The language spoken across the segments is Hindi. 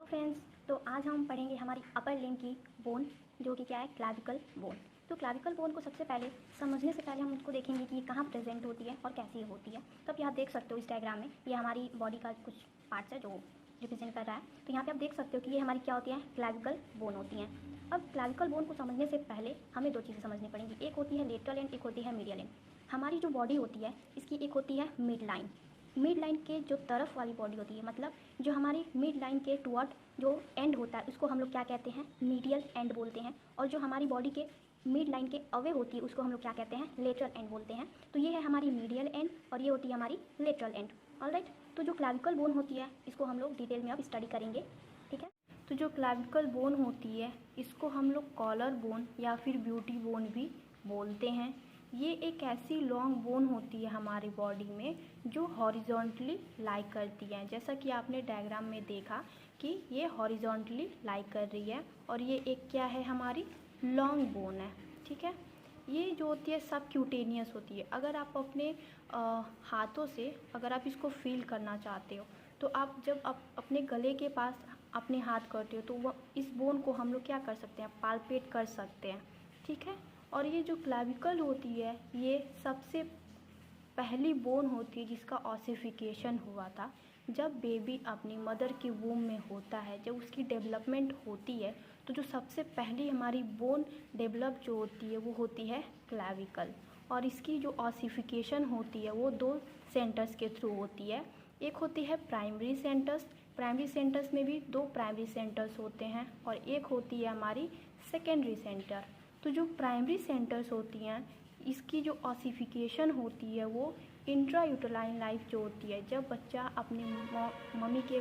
फ्रेंड्स, तो आज हम पढ़ेंगे हमारी अपर लिम्ब की बोन, जो कि क्या है, क्लाविकल बोन। तो क्लाविकल बोन को सबसे पहले समझने से पहले हम उसको देखेंगे कि ये कहाँ प्रेजेंट होती है और कैसे होती है। तो आप यहाँ देख सकते हो इस डायग्राम में, ये हमारी बॉडी का कुछ पार्ट्स है जो रिप्रेजेंट कर रहा है। तो यहाँ पे आप देख सकते हो कि ये हमारी क्या होती है, क्लाविकल बोन होती हैं। अब क्लाविकल बोन को समझने से पहले हमें दो चीज़ें समझनी पड़ेंगी, एक होती है लेटरल एंड, एक होती है मीडियल एंड। हमारी जो बॉडी होती है इसकी एक होती है मिड लाइन। मिड लाइन के जो तरफ वाली बॉडी होती है, मतलब जो हमारी मिड लाइन के टुवर्ड जो एंड होता है उसको हम लोग क्या कहते हैं, मीडियल एंड बोलते हैं। और जो हमारी बॉडी के मिड लाइन के अवे होती है उसको हम लोग क्या कहते हैं, लेटरल एंड बोलते हैं। तो ये है हमारी मीडियल एंड और ये होती है हमारी लेटरल एंड। ऑलराइट, तो जो क्लाविकल बोन होती है इसको हम लोग डिटेल में अब स्टडी करेंगे, ठीक है। तो जो क्लाविकल बोन होती है इसको हम लोग कॉलर बोन या फिर ब्यूटी बोन भी बोलते हैं। ये एक ऐसी लॉन्ग बोन होती है हमारी बॉडी में जो हॉरिजॉन्टली लाई करती है, जैसा कि आपने डायग्राम में देखा कि ये हॉरिजॉन्टली लाई कर रही है। और ये एक क्या है, हमारी लॉन्ग बोन है, ठीक है। ये जो होती है सब क्यूटेनियस होती है। अगर आप अपने हाथों से अगर आप इसको फील करना चाहते हो तो आप जब आप अपने गले के पास अपने हाथ करते हो तो वह इस बोन को हम लोग क्या कर सकते हैं, पाल्पेट कर सकते हैं, ठीक है। और ये जो क्लाविकल होती है ये सबसे पहली बोन होती है जिसका ऑसिफिकेशन हुआ था। जब बेबी अपनी मदर की वूम में होता है, जब उसकी डेवलपमेंट होती है तो जो सबसे पहली हमारी बोन डेवलप जो होती है वो होती है क्लाविकल। और इसकी जो ऑसिफिकेशन होती है वो दो सेंटर्स के थ्रू होती है। एक होती है प्राइमरी सेंटर्स, प्राइमरी सेंटर्स में भी दो प्राइमरी सेंटर्स होते हैं, और एक होती है हमारी सेकेंडरी सेंटर। तो जो प्राइमरी सेंटर्स होती हैं इसकी जो ऑसिफिकेशन होती है वो इंट्रा यूटेराइन लाइफ जो होती है, जब बच्चा अपनी मम्मी के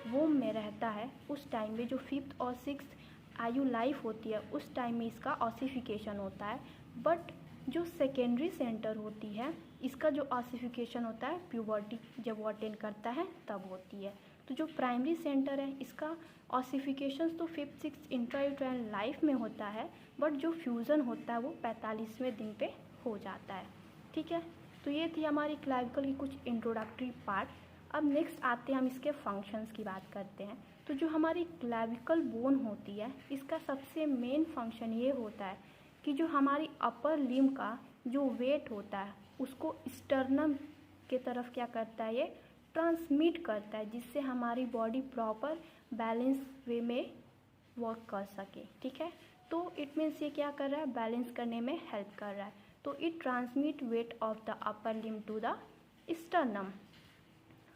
वोम में रहता है उस टाइम में जो 5th और 6th आयु लाइफ होती है उस टाइम में इसका ऑसिफिकेशन होता है। बट जो सेकेंडरी सेंटर होती है इसका जो ऑसिफिकेशन होता है प्यूबर्टी जब वो अटेंड करता है तब होती है। तो जो प्राइमरी सेंटर है इसका ऑसिफिकेशन तो 5th 6th इंट्रायूटेराइन लाइफ में होता है, बट जो फ्यूज़न होता है वो 45वें दिन पे हो जाता है, ठीक है। तो ये थी हमारी क्लाविकल की कुछ इंट्रोडक्टरी पार्ट। अब नेक्स्ट आते हैं हम इसके फंक्शंस की बात करते हैं। तो जो हमारी क्लाविकल बोन होती है इसका सबसे मेन फंक्शन ये होता है कि जो हमारी अपर लिम्ब का जो वेट होता है उसको स्टर्नम के तरफ क्या करता है, ये ट्रांसमिट करता है, जिससे हमारी बॉडी प्रॉपर बैलेंस वे में वर्क कर सके, ठीक है। तो इट मीन्स ये क्या कर रहा है, बैलेंस करने में हेल्प कर रहा है। तो it transmit weight of the upper limb to the sternum.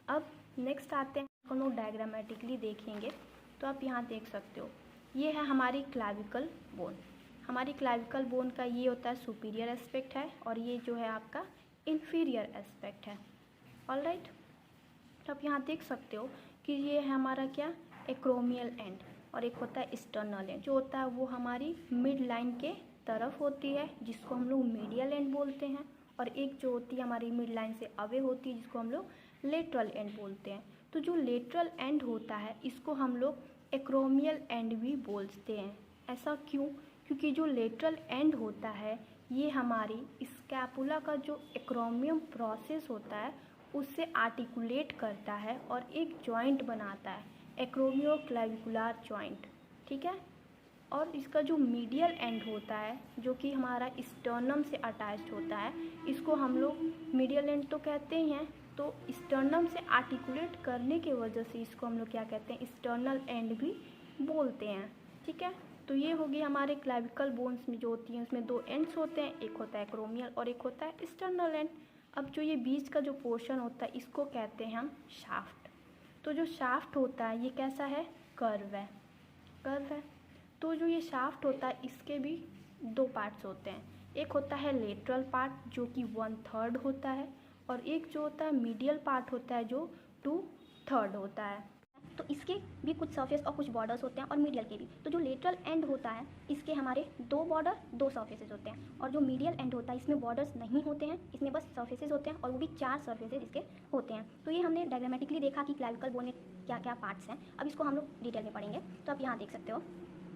अब नेक्स्ट आते हैं, हम डायग्रामेटिकली देखेंगे। तो आप यहाँ देख सकते हो ये है हमारी क्लाविकल बोन। हमारी क्लाविकल बोन का ये होता है सुपीरियर एस्पेक्ट है और ये जो है आपका इन्फीरियर एस्पेक्ट है। ऑलराइट, तो आप यहाँ देख सकते हो कि ये है हमारा क्या, एक्रोमियल एंड, और एक होता है स्टर्नल एंड। जो होता है वो हमारी मिड लाइन के तरफ होती है जिसको हम लोग मीडियल एंड बोलते हैं, और एक जो होती है हमारी मिड लाइन से अवे होती है जिसको हम लोग लेटरल एंड बोलते हैं। तो जो लेटरल एंड होता है इसको हम लोग एक्रोमियल एंड भी बोलते हैं। ऐसा क्यों, क्योंकि जो लेटरल एंड होता है ये हमारी स्कैपुला का जो एक्रोमियम प्रोसेस होता है उससे आर्टिकुलेट करता है और एक जॉइंट बनाता है, एक्रोमियोक्लाविकुलर जॉइंट, ठीक है। और इसका जो मीडियल एंड होता है जो कि हमारा स्टर्नम से अटैच्ड होता है इसको हम लोग मीडियल एंड तो कहते ही हैं। तो स्टर्नम से आर्टिकुलेट करने की वजह से इसको हम लोग क्या कहते हैं, स्टर्नल एंड भी बोलते हैं, ठीक है। तो ये होगी हमारे क्लाविकल बोन्स में जो होती हैं उसमें दो एंड्स होते हैं, एक होता है एक्रोमियल और एक होता है स्टर्नल एंड। अब जो ये बीच का जो पोर्शन होता है इसको कहते हैं हम शाफ्ट। तो जो शाफ्ट होता है ये कैसा है, कर्व है, कर्व है। तो जो ये शाफ्ट होता है इसके भी दो पार्ट्स होते हैं, एक होता है लेटरल पार्ट जो कि 1/3 होता है, और एक जो होता है मीडियल पार्ट होता है जो 2/3 होता है। तो इसके भी कुछ सरफेस और कुछ बॉर्डर्स होते हैं और मीडियल के भी। तो जो लेटरल एंड होता है इसके हमारे दो बॉर्डर दो सरफेसेस होते हैं, और जो मीडियल एंड होता है इसमें बॉर्डर्स नहीं होते हैं, इसमें बस सरफेसेस होते हैं और वो भी 4 सरफेसेस इसके होते हैं। तो ये हमने डायग्रामेटिकली देखा कि क्लाविकल बोन में क्या क्या पार्ट्स हैं। अब इसको हम लोग डिटेल में पढ़ेंगे। तो आप यहाँ देख सकते हो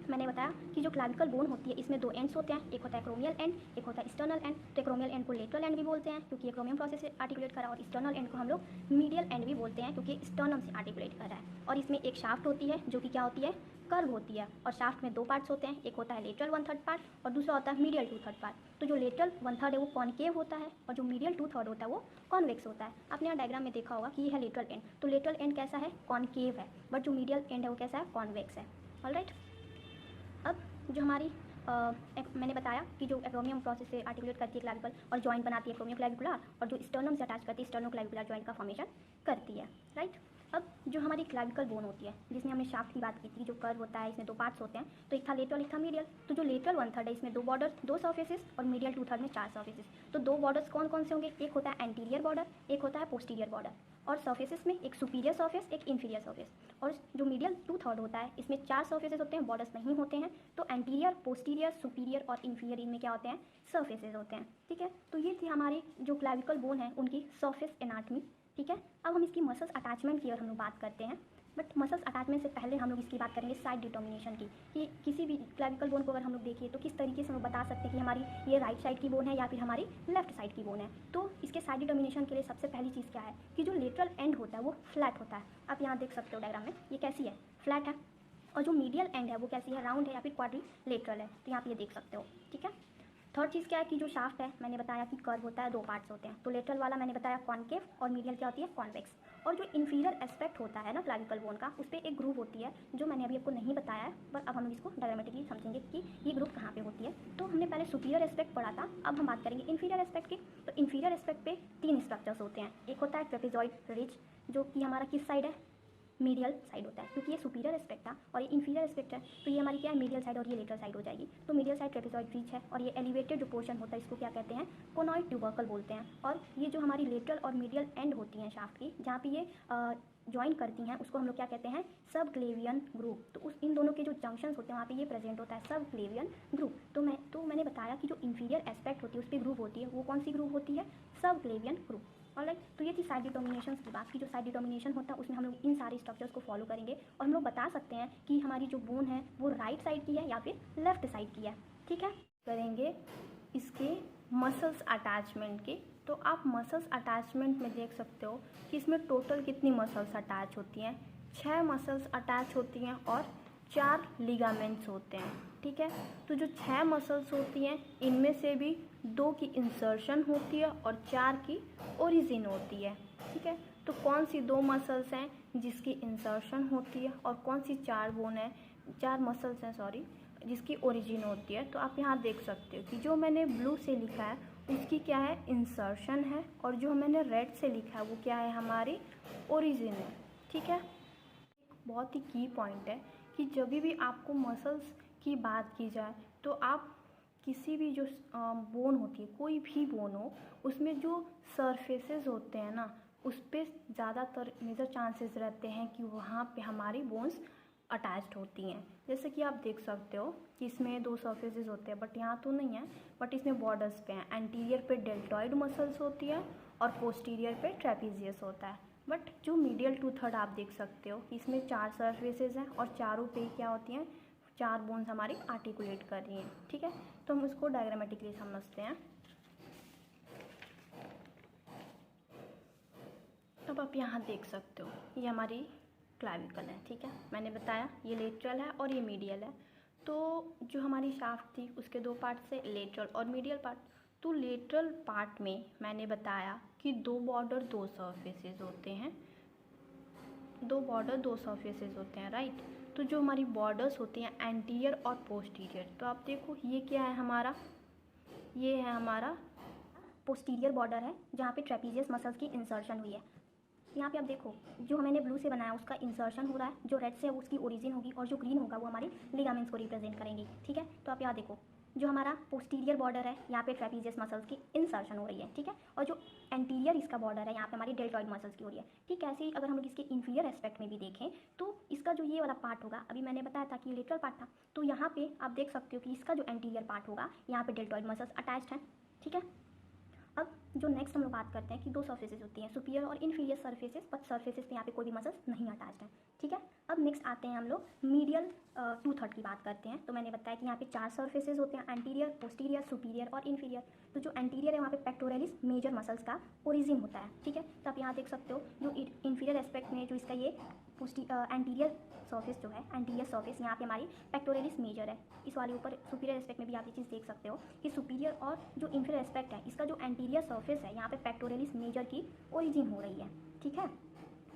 मैंने बताया कि जो क्लाविकल बोन होती है इसमें दो एंड्स होते हैं, एक होता है एक्रोमियल एंड, एक होता है एक्सटर्नल एंड। तो एक्रोमियल एंड को लेटरल एंड भी बोलते हैं क्योंकि एक्रोमियम प्रोसेस से आर्टिकुलेट कर रहा है, और एक्सटर्नल एंड को हम लोग मीडियल एंड भी बोलते हैं क्योंकि स्टर्नम से आर्टिकुलेट कर रहा है। और इसमें एक शाफ्ट होती है जो कि क्या होती है, कर्व होती है, और शाफ्ट में दो पार्ट्स होते हैं, एक होता है लेटरल 1/3 पार्ट और दूसरा होता है मीडियल 2/3 पार्ट। तो जो लेटरल 1/3 है वो कॉनकेव होता है और जो मीडियल 2/3 होता है वो कॉन्वेक्स होता है। आपने यहाँ डायग्राम में देखा होगा कि ये है लेटरल एंड, तो लेटरल एंड कैसा है, कॉनकेव है, बट जो मीडियल एंड है वो कैसा है, कॉन्वेक्स है। ऑलराइट, अब जो हमारी मैंने बताया कि जो एक्रोमियम प्रोसेस से आर्टिकुलेट करती है क्लाविकल और जॉइंट बनाती है एक्रोमियो क्लाविकुलर, और जो स्टर्नम से अटैच करती है स्टर्नो क्लाविकुलर जॉइंट का फॉर्मेशन करती है। राइट, अब जो हमारी क्लाविकल बोन होती है जिसमें हमने शाफ्ट की बात की थी, जो कर्व होता है, इसमें दो पार्ट्स होते हैं, तो एक था लेटरल एक था मीडियल। तो जो लेटरल 1/3 है इसमें दो बॉर्डर दो सर्फेसेस, और मीडियल 2/3 में 4 सर्फेसेस। तो दो बॉर्डर्स कौन कौन से होंगे, एक होता है एंटीरियर बॉर्डर, एक होता है पोस्टीरियर बॉर्डर, और सर्फेसेस में एक सुपीरियर सर्फेस एक इंफीरियर सर्फेस। और जो मीडियल 2/3 होता है इसमें 4 सर्फेसेस होते हैं, बॉर्डर्स नहीं होते हैं। तो एंटीरियर, पोस्टीरियर, सुपीरियर और इंफीरियर, इनमें क्या होते हैं, सर्फेसेस होते हैं। ठीक है, तो ये थी हमारी जो क्लाविकल बोन है उनकी सर्फेस एनाटमी। ठीक है, अब हम इसकी मसल्स अटैचमेंट की और हम लोग बात करते हैं, बट मसल्स अटैचमेंट से पहले हम लोग इसकी बात करेंगे साइड डिटर्मिनेशन की, कि किसी भी क्लाविकल बोन को अगर हम लोग देखिए तो किस तरीके से हम लोग बता सकते हैं कि हमारी ये राइट साइड की बोन है या फिर हमारी लेफ्ट साइड की बोन है। तो इसके साइड डिटर्मिनेशन के लिए सबसे पहली चीज़ क्या है कि जो लेटरल एंड होता है वो फ्लैट होता है। आप यहाँ देख सकते हो डायग्राम में, ये कैसी है, फ्लैट है। और जो मीडियल एंड है वो कैसी है, राउंड है या फिर क्वाड्रिलेटरल है। तो यहाँ पे ये देख सकते हो। ठीक है, थर्ड चीज़ क्या है कि जो शाफ्ट है मैंने बताया कि कर्व होता है, दो पार्ट्स होते हैं। तो लेटरल वाला मैंने बताया कॉनकेव और मीडियल क्या होती है, कॉन्वेक्स। और जो इंफीरियर एस्पेक्ट होता है ना क्लाविकल बोन का, उस पर एक ग्रुप होती है जो मैंने अभी आपको नहीं बताया है, पर अब हम इसको डायग्रामेटिकली समझेंगे कि ये ग्रुप कहाँ पे होती है। तो हमने पहले सुपीरियर एस्पेक्ट पढ़ा था, अब हम बात करेंगे इंफीरियर एस्पेक्ट की। तो इंफीरियर एस्पेक्ट पे 3 स्ट्रक्चर्स होते हैं, एक होता है ट्रेपेजॉइड रिज जो कि हमारा किस साइड है, मीडियल साइड होता है, क्योंकि ये सुपीरियर एस्पेक्ट था और ये इंफीरियर एस्पेक्ट है, तो ये हमारी क्या है, मीडियल साइड और ये लेटरल साइड हो जाएगी। तो मीडियल साइड ट्रेपेजॉइड रिज है, और ये एलिवेटेड जो पोर्शन होता है इसको क्या कहते हैं, कोनॉइड ट्यूबरकल बोलते हैं। और ये जो हमारी लेटरल और मीडियल एंड होती हैं शाफ्ट की, जहाँ पे ये ज्वाइन करती हैं, उसको हम लोग क्या कहते हैं, सब क्लेवियन ग्रुप। तो उस इन दोनों के जो जंक्शंस होते हैं वहाँ पे ये प्रेजेंट होता है, सब क्लेवियन ग्रुप। तो मैंने बताया कि जो इंफीरियर एस्पेक्ट होती है उस पर ग्रुप होती है, वो कौन सी ग्रुप होती है, सब क्लेवियन ग्रुप। ऑलराइट, तो ये थी साइड डिटर्मिनेशंस की बात की। जो साइड डिटर्मिनेशन होता है उसमें हम लोग इन सारे स्ट्रक्चर्स को फॉलो करेंगे और हम लोग बता सकते हैं कि हमारी जो बोन है वो राइट साइड की है या फिर लेफ्ट साइड की है। ठीक है, करेंगे इसके मसल्स अटैचमेंट की। तो आप मसल्स अटैचमेंट में देख सकते हो कि इसमें टोटल कितनी मसल्स अटैच होती हैं, 6 मसल्स अटैच होती हैं और 4 लिगामेंट्स होते हैं। ठीक है, तो जो 6 मसल्स होती हैं इनमें से भी 2 की इंसर्शन होती है और 4 की ओरिजिन होती है। ठीक है, तो कौन सी 2 मसल्स हैं जिसकी इंसर्शन होती है और कौन सी 4 मसल्स हैं सॉरी जिसकी ओरिजिन होती है। तो आप यहाँ देख सकते हो कि जो मैंने ब्लू से लिखा है उसकी क्या है, इंसर्शन है, और जो मैंने रेड से लिखा है वो क्या है, हमारी ओरिजिन है। ठीक है, बहुत ही की पॉइंट है कि जब भी आपको मसल्स की बात की जाए तो आप किसी भी जो बोन होती है, कोई भी बोन हो, उसमें जो सरफेसेस होते हैं ना उस पर ज़्यादातर मेजर चांसेस रहते हैं कि वहाँ पे हमारी बोन्स अटैच्ड होती हैं। जैसे कि आप देख सकते हो कि इसमें 2 सर्फेसेस होते हैं, बट यहाँ तो नहीं है, बट इसमें बॉर्डर्स पे हैं। एंटीरियर पे डेल्टॉइड मसल्स होती है और पोस्टीरियर पे ट्रेपीजियस होता है। बट जो मीडियल 2/3 आप देख सकते हो कि इसमें 4 सर्फेसेस हैं और चारों पे क्या होती हैं, 4 बोन्स हमारी आर्टिकुलेट कर रही हैं। ठीक है, तो हम उसको डायग्रामेटिकली समझते हैं। अब आप यहाँ देख सकते हो ये हमारी क्लाविकल है। ठीक है, मैंने बताया ये लेटरल है और ये मीडियल है। तो जो हमारी शाफ्ट थी उसके 2 पार्ट से, लेटरल और मीडियल पार्ट। तो लेटरल पार्ट में मैंने बताया कि 2 बॉर्डर 2 सर्फेसेस होते हैं, 2 बॉर्डर 2 सर्फेसेस होते हैं। राइट, तो जो हमारी बॉर्डर्स होती हैं एंटीरियर और पोस्टीरियर, तो आप देखो ये क्या है हमारा, ये है हमारा पोस्टीरियर बॉर्डर है जहाँ पे ट्रेपीजियस मसल्स की इंसर्शन हुई है। यहाँ पे आप देखो जो मैंने ब्लू से बनाया उसका इंसर्शन हो रहा है, जो रेड से है उसकी ओरिजिन होगी, और जो ग्रीन होगा वो हमारे लिगामेंट्स को रिप्रेजेंट करेंगी। ठीक है, तो आप यहाँ देखो जो हमारा पोस्टीरियर बॉर्डर है यहाँ पे ट्रेपीजियस मसल्स की इंसर्शन हो रही है। ठीक है, और जो एंटीरियर इसका बॉर्डर है यहाँ पे हमारी डेल्टॉइड मसल्स की हो रही है। ठीक है, ऐसे ही अगर हम लोग इसके इंफीरियर एस्पेक्ट में भी देखें तो इसका जो ये वाला पार्ट होगा, अभी मैंने बताया था कि लेटरल पार्ट था, तो यहाँ पे आप देख सकते हो कि इसका जो एंटीरियर पार्ट होगा यहाँ पे डेल्टॉइड मसल्स अटैच्ड हैं। ठीक है, अब जो नेक्स्ट हम लोग बात करते हैं कि 2 सर्फेसेस होती हैं, सुपीरियर और इन्फीरियर सर्फेसेस, बट सर्फेसेस पे यहाँ पे कोई भी मसल्स नहीं अटैच्ड हैं, ठीक है। अब नेक्स्ट आते हैं हम लोग मीडियल 2/3 की बात करते हैं। तो मैंने बताया कि यहाँ पे 4 सर्फेसेस होते हैं, एंटीरियर, पोस्टीरियर, सुपीरियर और इन्फीरियर। तो जो एंटीरियर है वहाँ पे पेक्टोरलिस मेजर मसल्स का ओरिजिन होता है, ठीक है। तो आप यहाँ देख सकते हो जो इन्फीरियर एस्पेक्ट में जो इसका ये एंटीरियर सर्फेस जो है, एंटीरियर सर्फेस यहाँ पे हमारी पेक्टोरलिस मेजर है। इस वाले ऊपर सुपीरियर एस्पेक्ट में भी आप ये चीज़ देख सकते हो कि सुपीरियर और जो इन्फीरियर एस्पेक्ट है इसका जो एंटीरियर सर्फेस है यहाँ पे पेक्टोरलिस मेजर की ओरिजिन हो रही है, ठीक है।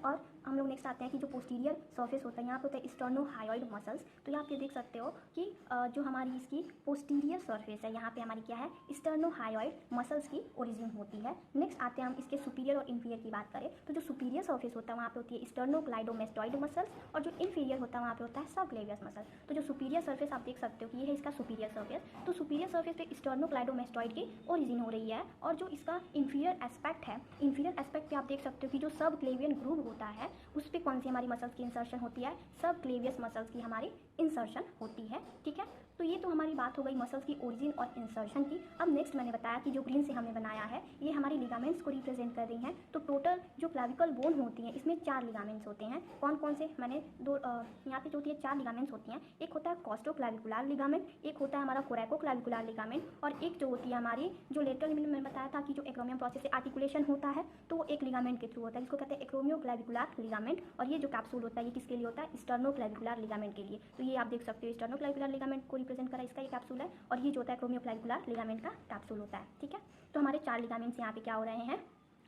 और हम लोग नेक्स्ट आते हैं कि जो पोस्टीरियर सर्फेस होता है यहाँ पे होता है स्टर्नोहायोइड मसल्स। तो यहाँ पे देख सकते हो कि जो हमारी इसकी पोस्टीरियर सर्फेस है यहाँ पे हमारी क्या है, स्टर्नोहायोइड मसल्स की ओरिजिन होती है। नेक्स्ट आते हैं हम इसके सुपीरियर और इन्फीरियर की बात करें तो जो सुपीरियर सर्फेस होता है वहाँ पे होती है स्टर्नोक्लाइडोमेस्टॉइड मसल्स और जो इन्फीरियर होता है वहाँ पे होता है सबक्लेवियस मसल। तो जो सुपीरियर सर्फेस आप देख सकते हो कि ये है इसका सुपीरियर सर्फेस। तो सुपीरियर सर्फेस पे स्टर्नोक्लाइडोमेस्टॉइड की ओरिजिन हो रही है और जो इसका इन्फीरियर एस्पेक्ट है, इन्फीरियर एस्पेक्ट पे आप देख सकते हो कि जो सबक्लेवियन ग्रूव होता है उस पर कौन सी हमारी मसल्स की इंसर्शन होती है, सबक्लेवियस मसल्स की हमारी इंसर्शन होती है, ठीक है। तो ये तो हमारी बात हो गई मसल्स की ओरिजिन और इंसर्शन की। अब नेक्स्ट मैंने बताया कि जो ग्रीन से हमने बनाया है ये हमारी लिगामेंट्स को रिप्रेजेंट कर रही हैं। तो टोटल जो क्लाविकल बोन होती हैं इसमें 4 लिगामेंट्स होते हैं। कौन कौन से, मैंने यहाँ पे जो होती है 4 लिगामेंट्स होती हैं। एक होता है कॉस्टोक्लाविकुलर लिगामेंट, एक होता है हमारा कोरैकोक्लाविकुलर लिगामेंट और एक जो होती है हमारी जो लेटरल लिगामेंट, मैंने बताया था कि जो एक्रोमियम प्रोसेस से आर्टिकुलेशन होता है तो वो एक लिगामेंट के थ्रू होता है जिसको कहते हैं एक्रोमियोक्लाविकुलर लिगामेंट। और ये जो कैप्सूल होता है ये किसके लिए होता है, स्टर्नोक्लाविकुलर लिगामेंट के लिए। तो ये आप देख सकते हो स्टर्नोक्लाविकुलर लिगामेंट को रिप्रेजेंट करा इसका ये कैप्सूल है और ये जो होता है एक्रोमियोक्लाविकुलर लिगामेंट का कैप्सूल होता है, ठीक है। तो हमारे 4 लिगामेंट्स यहाँ पे क्या हो रहे हैं,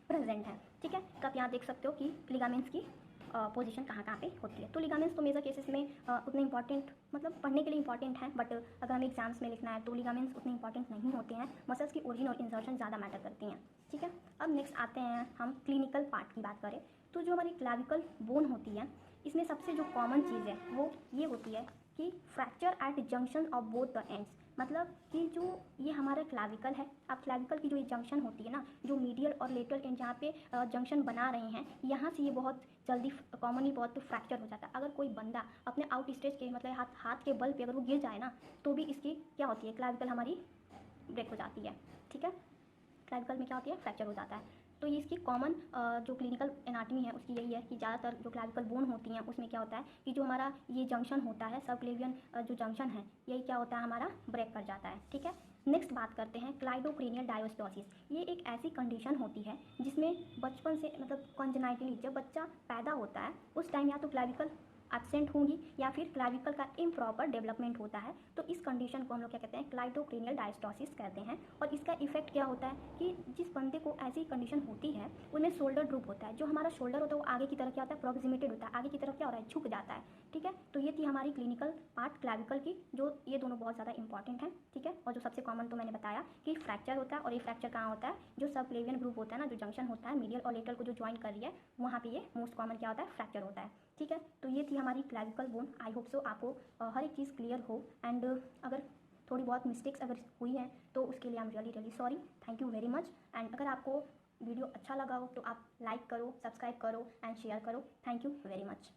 प्रेजेंट हैं, ठीक है। तो आप यहाँ देख सकते हो कि लिगामेंट्स की पोजीशन कहाँ कहाँ पे होती है। तो लिगामेंट्स तो मेजर केसेस में उतने इंपॉर्टेंट, मतलब पढ़ने के लिए इंपॉर्टेंट हैं, बट अगर हमें एग्जाम्स में लिखना है तो लिगामेंट्स उतने इंपॉर्टेंट नहीं होते हैं। मसल्स की ओरिजिन और इंसर्शन ज़्यादा मैटर करती हैं, ठीक है। अब नेक्स्ट आते हैं हम क्लिनिकल पार्ट की बात करें तो जो हमारी क्लाविकल बोन होती है इसमें सबसे जो कॉमन चीज़ है वो ये होती है कि fracture at junction of both the ends. मतलब कि जो ये हमारा क्लाविकल है, अब क्लाविकल की जो ये जंक्शन होती है ना, जो मीडियल और लेटरल एंड जहाँ पे जंक्शन बना रहे हैं यहाँ से ये बहुत जल्दी कॉमनली बहुत फ्रैक्चर हो जाता है। अगर कोई बंदा अपने आउट स्ट्रेच के मतलब हाथ के बल पे अगर वो गिर जाए ना तो भी इसकी क्या होती है, क्लाविकल हमारी ब्रेक हो जाती है, ठीक है। क्लाविकल में क्या होती है, फ्रैक्चर हो जाता है। तो ये इसकी कॉमन जो क्लिनिकल एनाटमी है उसकी यही है कि ज़्यादातर जो क्लाविकल बोन होती हैं उसमें क्या होता है कि जो हमारा ये जंक्शन होता है सबक्लेवियन जो जंक्शन है यही क्या होता है हमारा ब्रेक कर जाता है, ठीक है। नेक्स्ट बात करते हैं क्लाइडोक्रेनियल डायोस्टोसिस। ये एक ऐसी कंडीशन होती है जिसमें बचपन से मतलब कॉन्जेनाइटली जब बच्चा पैदा होता है उस टाइम या तो क्लाविकल एब्सेंट होंगी या फिर क्लाविकल का इम्प्रॉपर डेवलपमेंट होता है। तो इस कंडीशन को हम लोग क्या कहते हैं, क्लाइडोक्रेनियल डायस्टोसिस कहते हैं। और इसका इफेक्ट क्या होता है कि जिस बंदे को ऐसी कंडीशन होती है उनमें शोल्डर ड्रूप होता है। जो हमारा शोल्डर होता है वो आगे की तरफ क्या होता है, प्रोक्सिमेटेड होता है, आगे की तरफ क्या हो रहा है, झुक जाता है, ठीक है। तो ये थी हमारी क्लिनिकल पार्ट क्लाविकल की, जो ये दोनों बहुत ज़्यादा इंपॉर्टेंट है, ठीक है। और जो सबसे कॉमन तो मैंने बताया कि फ्रैक्चर होता है और ये फ्रैक्चर कहाँ होता है, जो सबक्लेवियन ग्रुप होता है ना, जो जंक्शन होता है मीडियल और लेटरल को जो ज्वाइन कर रही है वहाँ पे ये मोस्ट कॉमन क्या होता है, फ्रैक्चर होता है, ठीक है। तो ये थी हमारी clavicle bone. I hope so आपको हर एक चीज़ क्लियर हो एंड अगर थोड़ी बहुत मिस्टेक्स अगर हुई हैं तो उसके लिए I am really really sorry. Thank you very much. And अगर आपको वीडियो अच्छा लगा हो तो आप लाइक करो, सब्सक्राइब करो एंड शेयर करो। Thank you very much.